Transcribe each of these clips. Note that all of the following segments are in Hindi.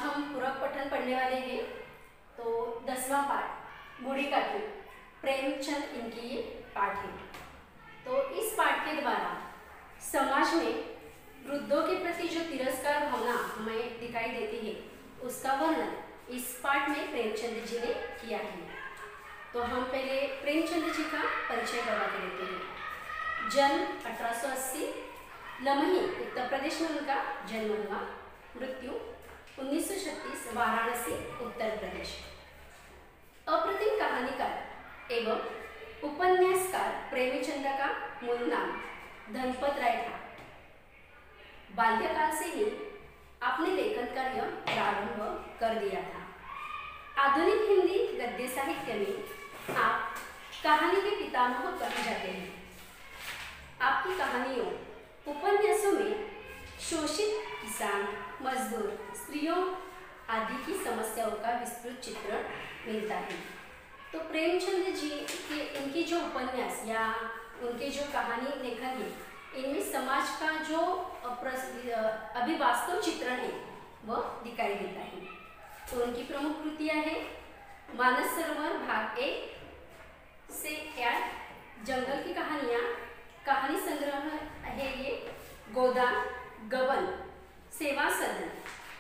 हम पूरक पठन पढ़ने वाले हैं। तो 10वां पाठ बूढ़ी काकी, प्रेमचंद इनकी ये पाठ है। तो इस पाठ के द्वारा समाज में वृद्धों के प्रति जो तिरस्कार भावना हमें दिखाई देती है उसका वर्णन इस पाठ में प्रेमचंद जी ने किया है। तो हम पहले प्रेमचंद जी का परिचय करवा के देते हैं। जन्म 1880 लमही उत्तर प्रदेश में उनका जन्म हुआ। मृत्यु 1936 वाराणसी उत्तर प्रदेश। अप्रतिम कहानीकार एवं उपन्यासकार प्रेमचंद का मूल नाम धनपत राय था। बाल्यकाल से ही आपने लेखन कार्य प्रारंभ कर दिया था। आधुनिक हिंदी गद्य साहित्य में आप कहानी के पितामह कहे जाते हैं। आपकी कहानियों उपन्यासों में शोषित किसान, मजदूर, स्त्रियों आदि की समस्याओं का विस्तृत चित्रण मिलता है। तो प्रेमचंद जी के इनकी जो उपन्यास या उनके जो कहानी लेखन है इनमें समाज का जो अभी वास्तव चित्रण है वह दिखाई देता है। तो उनकी प्रमुख कृतियां हैं मानस सरोवर भाग 1 से 8, जंगल की कहानियां, कहानी संग्रह है ये गोदान, गबन, सेवा सदन,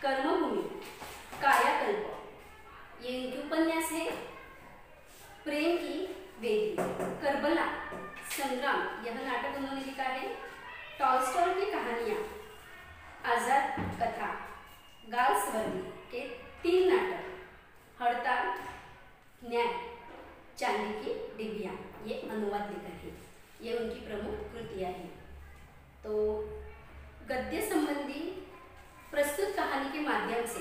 कर्मभूमि, कायाकल्प, ये इनके उपन्यास है। प्रेम की वेदी, करबला, संग्राम, यह नाटक उन्होंने लिखा है। टॉलस्टॉय की कहानियां, आजाद कथा, गाल्सवर्दी के 3 नाटक, हड़ताल, न्याय, चांदी की डिबिया, ये अनुवाद लेखन है। ये उनकी प्रमुख कृतियां हैं। तो गद्य संबंधी प्रस्तुत कहानी के माध्यम से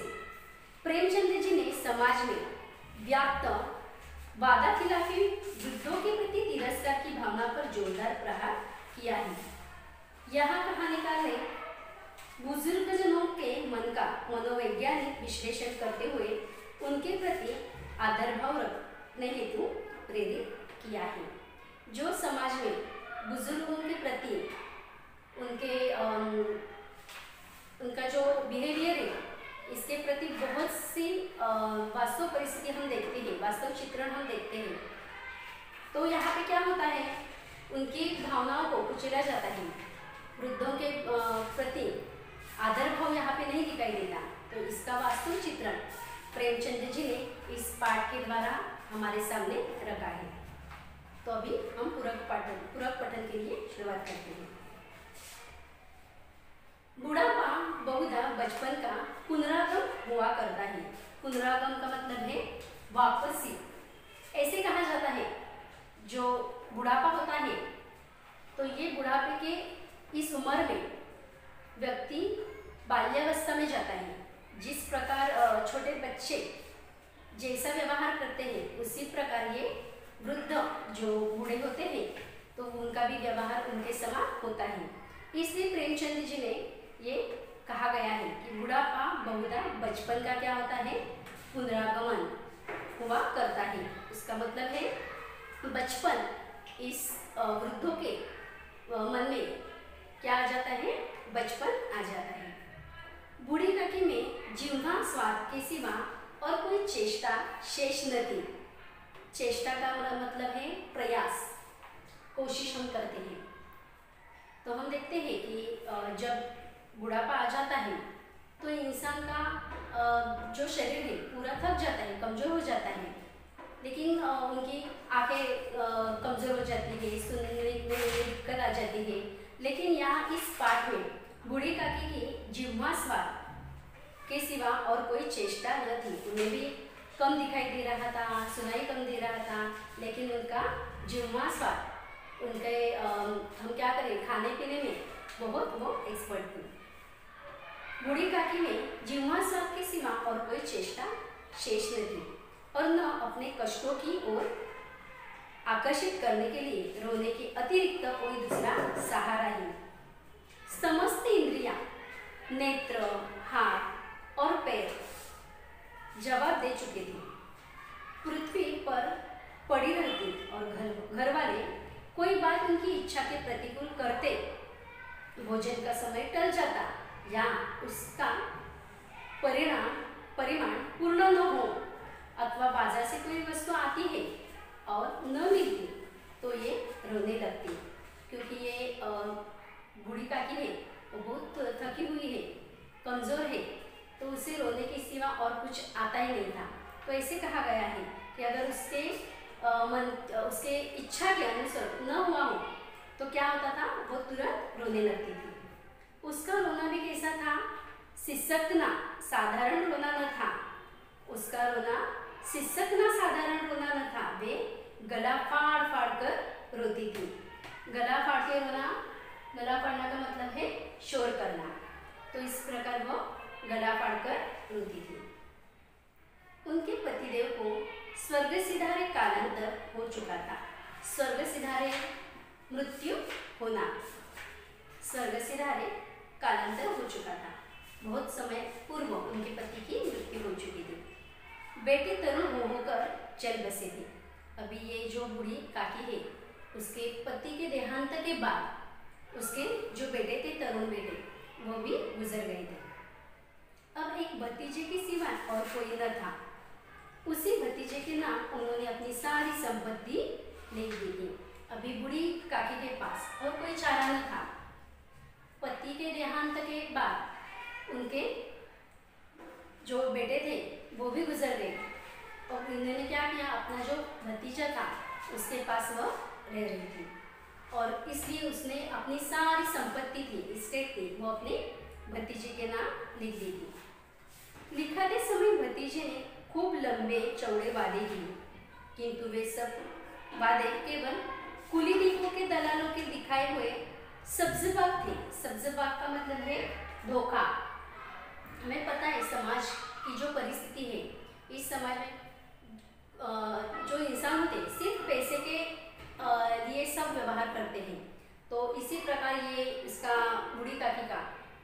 प्रेमचंद जी ने समाज में व्याप्त वादाखिलाफी वृद्धों के प्रति तिरस्कार की भावना पर जोरदार प्रहार किया है। यहाँ कहानीकार ने बुजुर्गजनों के मन का मनोवैज्ञानिक विश्लेषण करते हुए उनके प्रति आदर भाव रखने हेतु प्रेरित किया है। जो समाज में बुजुर्गों के प्रति उनका जो बिहेवियर है इसके प्रति बहुत सी वास्तव परिस्थिति हम देखते हैं, वास्तव चित्रण हम देखते हैं। तो यहाँ पे क्या होता है, उनकी भावनाओं को कुचला जाता है, वृद्धों के प्रति आदर भाव यहाँ पे नहीं दिखाई देता। तो इसका वास्तव चित्रण प्रेमचंद जी ने इस पाठ के द्वारा हमारे सामने रखा है। तो अभी हम पूरक पठन के लिए शुरुआत करते हैं। बुढ़ापा बहुधा बचपन का पुनरागम हुआ करता है। पुनरागम का मतलब है वापसी। ऐसे कहा जाता है जो बुढ़ापा होता है तो ये बुढ़ापे के इस उम्र में व्यक्ति बाल्यावस्था में जाता है। जिस प्रकार छोटे बच्चे जैसा व्यवहार करते हैं उसी प्रकार ये वृद्ध जो बूढ़े होते हैं तो उनका भी व्यवहार उनके समान होता है। इसलिए प्रेमचंद जी ने ये कहा गया है कि बुढ़ापा बहुधा बचपन का क्या होता है, पुनरागमन हुआ करता है। उसका मतलब है बचपन इस वृद्धों के मन में क्या आ जाता है, बचपन आ जाता है। बूढ़ी काकी में जिह्वा स्वाद के सिवा और कोई चेष्टा शेष न थी। चेष्टा का मतलब है प्रयास, कोशिश हम करते हैं। तो हम देखते हैं कि जब बुढ़ापा आ जाता है तो इंसान का जो शरीर है पूरा थक जाता है, कमज़ोर हो जाता है, लेकिन उनकी आंखें कमज़ोर हो जाती है, सुनने में दिक्कत आ जाती है। लेकिन यहाँ इस पाठ में बूढ़ी काकी की जिह्वा स्वाद के सिवा और कोई चेष्टा न थी। उन्हें भी कम दिखाई दे रहा था, सुनाई कम दे रहा था, लेकिन उनका जिह्वा स्वाद, उनके हम क्या करें, खाने पीने में बहुत वो एक्सपर्ट थी। बूढ़ी काकी में जिह्वा स्वाद के सिवा और कोई चेष्टा शेष न थी और न अपने कष्टों की ओर आकर्षित करने के लिए रोने के अतिरिक्त कोई दूसरा सहारा ही। समस्त इंद्रियां, नेत्र, हाथ और पैर जवाब दे चुके थे। पृथ्वी पर पड़ी रहती और घर वाले कोई बात उनकी इच्छा के प्रतिकूल करते, भोजन का समय टल जाता या उसका परिणाम परिमाण पूर्ण न हो अथवा बाजार से कोई वस्तु आती है और न मिलती तो ये रोने लगती, क्योंकि ये बूढ़ी काकी है वो बहुत थकी हुई है, कमज़ोर है, तो उसे रोने के सिवा और कुछ आता ही नहीं था। तो ऐसे कहा गया है कि अगर उसके इच्छा के अनुसार न हुआ हो तो क्या होता था, वो तुरंत रोने लगती थी। उसका रोना भी कैसा था, सिसकना, साधारण रोना न था। उसका रोना सिसकना साधारण रोना न था, वे गला फाड़ फाड़ कर रोती थी। गला फाड़ के रोना, गला फाड़ना का मतलब है शोर करना, तो इस प्रकार वो गला फाड़ कर रोती थी। उनके पतिदेव को स्वर्ग सिधारे कालांतर हो चुका था। स्वर्ग सिधारे मृत्यु होना, स्वर्ग सिधारे कालांतर हो चुका था। बहुत समय पूर्व उनके पति की मृत्यु हो चुकी थी। बेटे तरुण होकर चल बसे थे। अभी ये जो बूढ़ी काकी है उसके पति के देहांत के बाद उसके जो बेटे थे, तरुण बेटे, वो भी गुजर गए थे। अब एक भतीजे के सिवा और कोई न था। उसी भतीजे के नाम उन्होंने अपनी सारी संपत्ति लिख दी थी। अभी बूढ़ी काकी के पास और कोई चारा न था। पति के देहांत के बाद उनके जो बेटे थे वो भी गुजर गए और उन्होंने क्या किया, अपना जो भतीजा था उसके पास वह रह रही थी और इसलिए उसने अपनी सारी संपत्ति थी, एस्टेट थी, वो अपने भतीजे के नाम लिख दी थी। लिखाते समय भतीजे ने खूब लंबे चौड़े वादे किए, किंतु वे सब वादे केवल कुली डिपो के दलालों के दिखाए हुए सब्ज़बाग थे। सब्ज़बाग का मतलब है धोखा। हमें पता है समाज की जो परिस्थिति है, इस समाज में जो इंसान होते हैं सिर्फ पैसे के लिए सब व्यवहार करते हैं। तो इसी प्रकार ये इसका बूढ़ी काकी का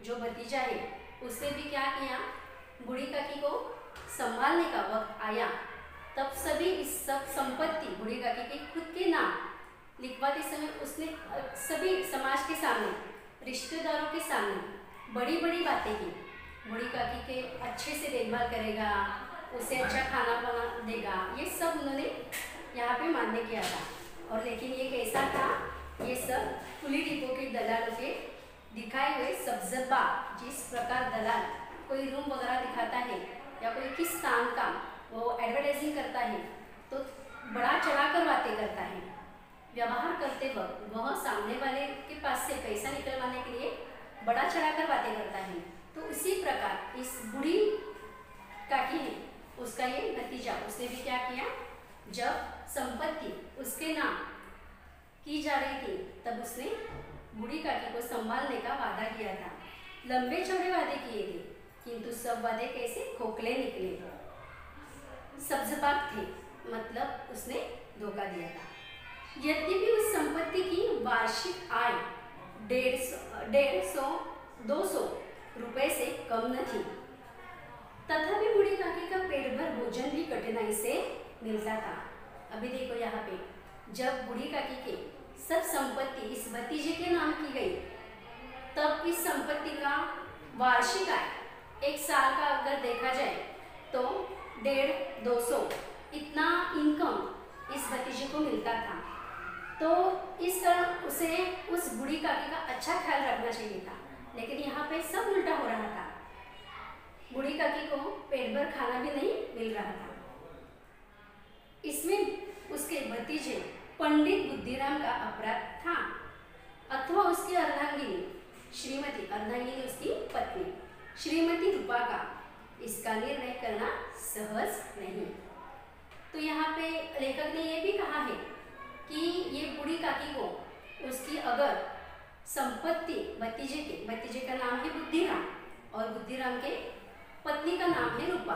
जो भतीजा है उसने भी क्या किया, बूढ़ी काकी को संभालने का वक्त आया तब सभी इस सब संपत्ति बूढ़ी काकी के खुद के नाम लिखवाते समय उसने सभी समाज के सामने, रिश्तेदारों के सामने बड़ी बड़ी बातें की। बूढ़ी काकी के अच्छे से देखभाल करेगा, उसे अच्छा खाना बना देगा, ये सब उन्होंने यहाँ पे मान्य किया था। और लेकिन ये कैसा था, ये सब कुली डिपो के दलालों के दिखाए हुए सब्ज़बाग। जिस प्रकार दलाल कोई रूम वगैरह दिखाता है या कोई किस काम का वो एडवर्टाइजिंग करता है तो बड़ा चढ़ा कर बातें करता है। व्यवहार करते वक्त वह सामने वाले के पास से पैसा निकलवाने के लिए बड़ा चढ़ाकर बातें करता है। तो उसी प्रकार इस बूढ़ी काकी ने, उसका ये भतीजा, उसने भी क्या किया, जब संपत्ति उसके नाम की जा रही थी तब उसने बूढ़ी काकी को संभालने का वादा किया था। लंबे चौड़े वादे किए थे किंतु सब वादे कैसे खोखले निकले, सब्ज़बाग थे, मतलब उसने धोखा दिया था। यद्यपि उस संपत्ति की वार्षिक आय 150-200 रुपए से कम न थी, तथापि बूढ़ी काकी का पेट भर भोजन भी कठिनाई से मिलता था। अभी देखो यहाँ पे, जब बूढ़ी काकी के सब संपत्ति इस भतीजे के नाम की गई तब इस संपत्ति का वार्षिक आय एक साल का अगर देखा जाए तो 150-200 इतना इनकम इस भतीजे को मिलता था। तो इस तरह उसे उस बूढ़ी काकी का अच्छा ख्याल रखना चाहिए था, लेकिन यहाँ पे सब उल्टा हो रहा था। बूढ़ी काकी को पेट भर खाना भी नहीं मिल रहा था। इसमें उसके भतीजे पंडित बुद्धिराम का अपराध था अथवा उसकी अर्धांगिनी श्रीमती, अर्धांगिनी उसकी पत्नी श्रीमती रूपा का, इसका निर्णय करना सहज नहीं। तो यहाँ पे लेखक ने ये भी कहा है कि ये बूढ़ी काकी को उसकी अगर संपत्ति भतीजे का नाम है बुद्धिराम और बुद्धिराम के पत्नी का नाम है रूपा,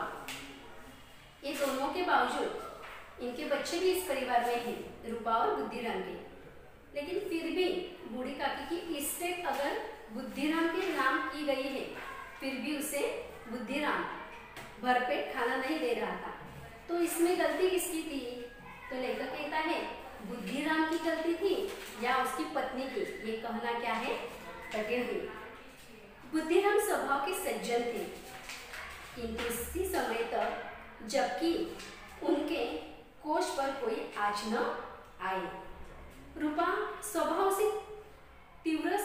ये दोनों के बावजूद इनके बच्चे भी इस परिवार में हैं, रूपा और बुद्धिराम के, लेकिन फिर भी बूढ़ी काकी की इस्टेट अगर बुद्धिराम के नाम की गई है फिर भी उसे बुद्धिराम भरपेट खाना नहीं दे रहा था। तो इसमें गलती किसकी थी? तो लेखक कहता है बुद्धिराम की गलती थी या उसकी पत्नी की, ये कहना क्या है, कठिन है। बुद्धिराम स्वभाव के सज्जन थे, किंतु इसी समय तक जबकि उनके कोष पर कोई आँच न आए। रूपा स्वभाव से तीव्र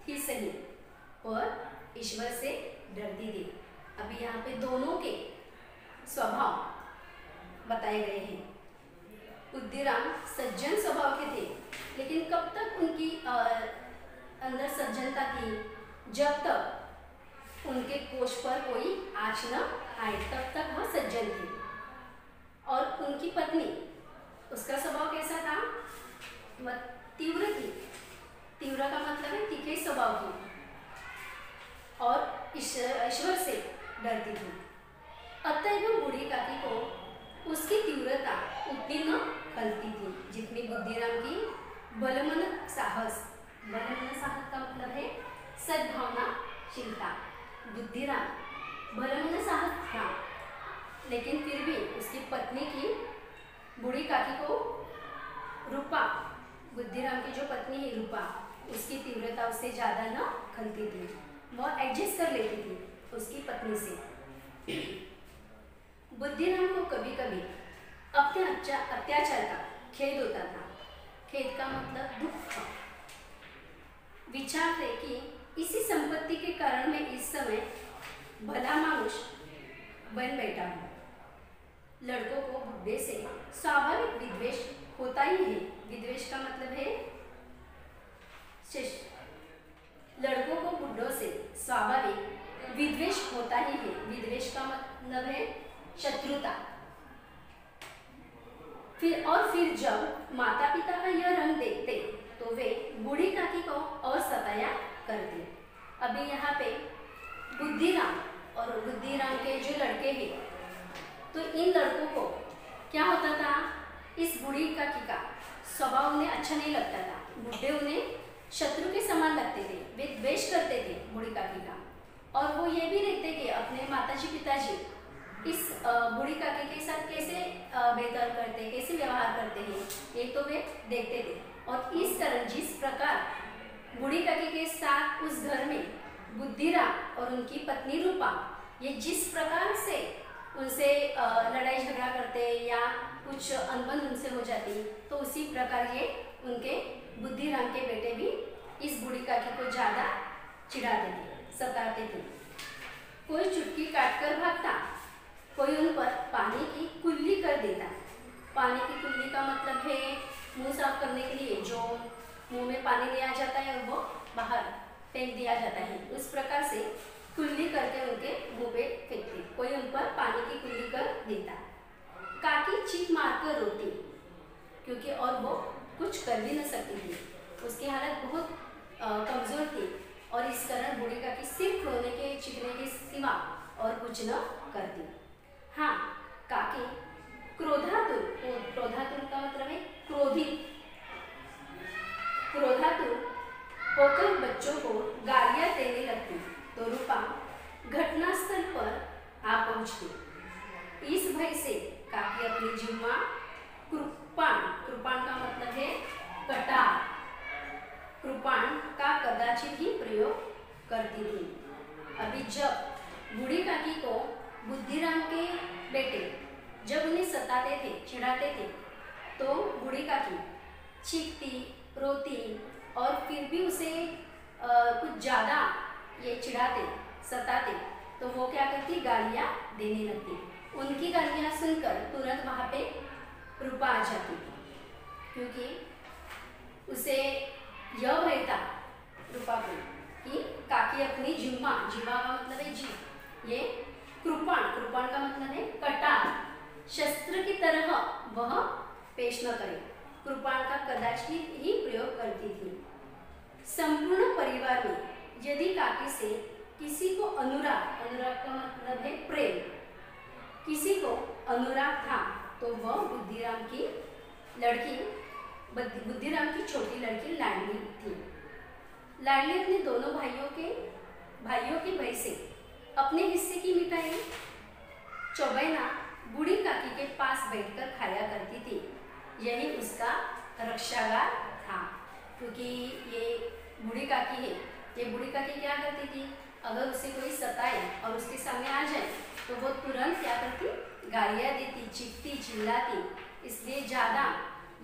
थी सही, पर ईश्वर से डरती थी। अभी यहाँ पे दोनों के स्वभाव बताए गए हैं। बुद्धिराम सज्जन स्वभाव के थे, लेकिन कब तक उनकी अंदर सज्जनता थी? जब तक उनके कोष पर कोई आँच न आए, तब तक वह सज्जन थे। और उनकी पत्नी, उसका स्वभाव कैसा था? वह तीव्र थी। तीव्र का मतलब है तीखे स्वभाव की, और ईश्वर से डरती थी। अतएव बूढ़ी काकी को उसकी तीव्रता उतनी न खलती थी जितनी बुद्धिराम की बलमन साहस। बलमन साहस का मतलब है सद्भावनाशीलता। बुद्धिराम बलमन साहस था, लेकिन फिर भी उसकी पत्नी की, बूढ़ी काकी को, रूपा, बुद्धिराम की जो पत्नी है रूपा, उसकी तीव्रता उससे ज़्यादा न खलती थी। वह एडजस्ट कर लेती थी उसकी पत्नी से। बुद्धिराम को कभी कभी अपने अत्याचार का खेद होता था। खेद का मतलब दुख। विचार थे कि इसी संपत्ति के कारण मैं इस समय भला मानुष बन बैठा हूँ। लड़कों को बुढ़े से स्वाभाविक विद्वेष होता ही है। विद्वेष का मतलब है लड़कों को बुढ़ों से स्वाभाविक विद्वेष होता ही है। विद्वेष का मतलब है शत्रुता। फिर जब माता पिता का यह रंग देखते तो वे बूढ़ी काकी को और सताया करते। अभी यहाँ पे बुद्धिराम और बुद्धिराम के जो लड़के हैं, तो इन लड़कों को क्या होता था? इस बूढ़ी काकी का स्वभाव उन्हें अच्छा नहीं लगता था। बुढ़े उन्हें शत्रु के समान लगते थे। वे द्वेष करते थे बूढ़ी काकी का, और वो ये भी देखते कि अपने माताजी पिताजी इस बूढ़ी काकी के साथ कैसे बेहतर करते, कैसे व्यवहार करते हैं, ये तो वे देखते थे। और इस तरह जिस प्रकार बूढ़ी काकी के साथ उस घर में बुद्धिराम और उनकी पत्नी रूपा ये जिस प्रकार से उनसे लड़ाई झगड़ा करते या कुछ अनबन उनसे हो जाती, तो उसी प्रकार ये उनके बुद्धिराम के बेटे भी इस बूढ़ी काकी को ज़्यादा चिढ़ाते थे, सताते थे। कोई चुटकी काटकर भागता, कोई उन पर पानी की कुल्ली कर देता। पानी की कुल्ली का मतलब है मुंह साफ करने के लिए जो मुंह में पानी लिया जाता है और वो बाहर फेंक दिया जाता है। उस प्रकार से कुल्ली करके उनके मुंह पे फेंकते, कोई उन पर पानी की कुल्ली कर देता। काकी चीख मारकर रोती, क्योंकि और वो कुछ कर भी न सकती थी। उसकी हालत बहुत कमज़ोर थी, और इस कारण बूढ़ी काकी सिर्फ रोने के चीखने के सिवा और कुछ न करती। हाँ, काकी क्रोधातुर, क्रोधातुर का मतलब है क्रोधित, क्रोधातुर होकर बच्चों को गालियाँ देने लगती, तो रूपा घटनास्थल पर आ पहुँचती। इस भय से काकी अपनी जिह्वा कृपाण, कृपाण का मतलब है कटार, कृपाण का कदाचित ही प्रयोग करती थी। अभी जब बूढ़ी काकी को बुद्धिराम के बेटे जब उन्हें सताते थे, चिढ़ाते थे, तो बूढ़ी काकी चीखती, रोती, और फिर भी उसे कुछ ज़्यादा ये चिढ़ाते, सताते, तो वो क्या करती? गालियाँ देने लगती। उनकी गालियाँ सुनकर तुरंत वहाँ पे रूपा आ जाती थी, क्योंकि उसे यह भय था रूपा को कि काकी अपनी जिह्वा, जिह्वा का मतलब है जीभ, ये कृपाण, कृपाण का मतलब है कटार, शस्त्र की तरह वह पेश न करे। कृपाण का कदाचित ही प्रयोग करती थी। संपूर्ण परिवार में यदि काकी से किसी को अनुराग, अनुराग का मतलब है प्रेम, किसी को अनुराग था, तो वह बुद्धिराम की लड़की, बुद्धिराम की छोटी लड़की लाडली थी। लाडली अपने दोनों भाइयों के भय से अपने हिस्से की मिठाई चौबैना बूढ़ी काकी के पास बैठकर खाया करती थी। यही उसका रक्षागार था, क्योंकि ये बूढ़ी काकी है, ये बूढ़ी काकी क्या करती थी? अगर उसे कोई सताए और उसके सामने आ जाए, तो वो तुरंत क्या करती, गालियाँ देती, चीखती, चिल्लाती, इसलिए ज़्यादा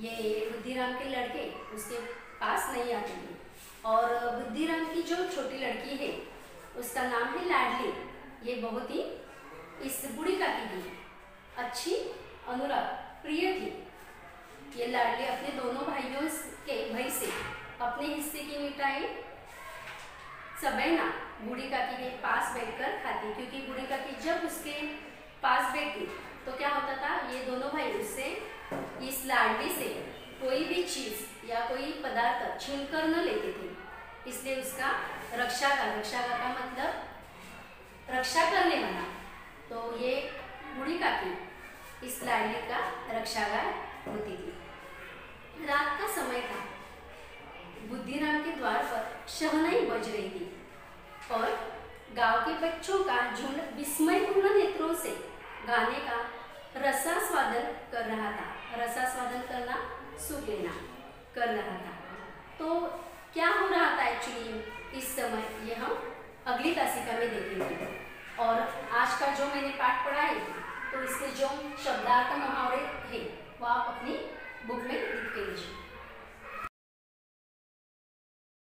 ये बुद्धिराम के लड़के उसके पास नहीं आते थे। और बुद्धिराम की जो छोटी लड़की है उसका नाम है लाडली। ये बहुत ही इस बूढ़ी काकी की अच्छी अनुराग प्रिय थी। ये लाडली अपने दोनों भाइयों के भय से अपने हिस्से की मिठाई सबेना बूढ़ी काकी के पास बैठकर खाती, क्योंकि बूढ़ी काकी जब उसके पास बैठती तो क्या होता था, ये दोनों भाई उससे, इस लाडली से कोई भी चीज़ या कोई पदार्थ छीन कर न लेते थे, इसलिए उसका रक्षागार का मतलब रक्षा करने वाला। तो ये बूढ़ी काकी इस लाडली का रक्षागार होती थी। रात का समय था, बुद्धिराम के द्वार पर शहनाई बज रही थी और गांव के बच्चों का झुंड विस्मयपूर्ण नेत्रों से गाने का रसास्वादन कर रहा था। रसास्वादन करना, सुख लेना कर रहा था। तो क्या हो रहा था एक्चुअली इस समय, ये हम अगली तासिका में देखेंगे। और आज का जो मैंने पाठ पढ़ा है तो इसके जो शब्दार्थ मुहावरे हैं वो आप अपनी बुक में